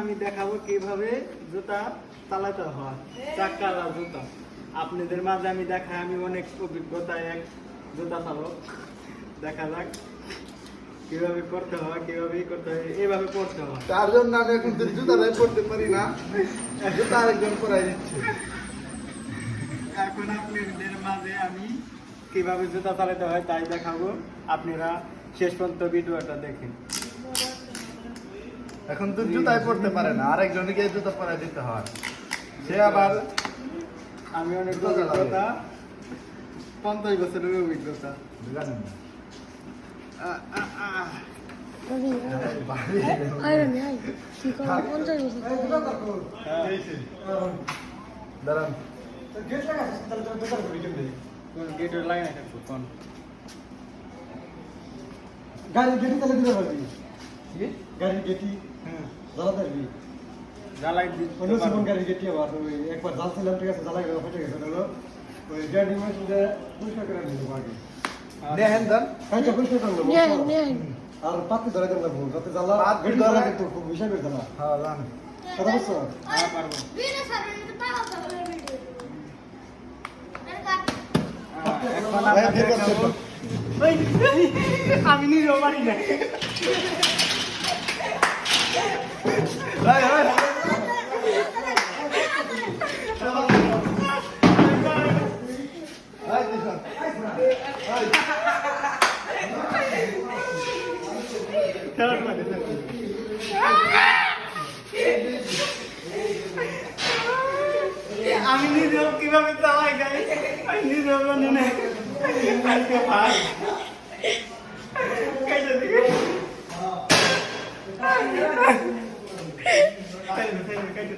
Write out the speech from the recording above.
আমি দেখাবো কিভাবে জুতা চালাতে হয়, চাকাওয়ালা জুতা। আপনাদের মাঝে আমি দেখাই, আমি অনেক অভিজ্ঞতায় এক জুতা চালক। দেখা যাক কিভাবে করতে হয়, কিভাবে করতে হয়, এইভাবে করতে হয়। তার জন্য আমি এখন জুতাটাই পড়তে পারি না, জুতা আরেকজন পরাই দিচ্ছে। এখন আপনাদের মাঝে আমি কিভাবে জুতা চালাতে হয় তাই দেখাবো, আপনারা শেষ পর্যন্ত ভিডিওটা দেখেন। এখন তো জুতাই পড়তে পারে না, আরেকজনকে জুতা পরাই দিতে হয়। সে আবার আমি অনেক অভিজ্ঞতা, 50 বছরের অভিজ্ঞতা। জানেন না। দাঁড়ান, গেটের লাইন আছে কোন গাড়ি গেটি তাহলে দিতে পারবি, গাড়ি গেটি জ্বালা পারবি, জ্বালাই অন্য জীবন গাড়ি গেটি আবার ওই একবার জাল ছিলাম, ঠিক আছে, জ্বালাই ফেটে গেছে, হলো ওই গাড়ি মেশিনটা পরিষ্কার করে নিব আগে, দেখেন দেন। কাইটা পরিষ্কার করলো আর পাতি ধরে দেন লাগবো, যাতে জ্বালা পাতি গেটি ধরে- জ্বালা কিন্তু খুব হিসাবের জ্বালা, হ্যাঁ জান। কথা বলছো? পারবো। এখন ভাই, আমরা ঠিক আছে। দেখাবো। ওই, আমি নিজেও পারি না। ভাই, ভাই, ভাই, দিশা। ভাই, খারাপ লাগে। আমি নিজেও কিভাবে চালাই গাই, আমি নিজেও জানি না। আজকে ভাই কেটে দিকে কেটে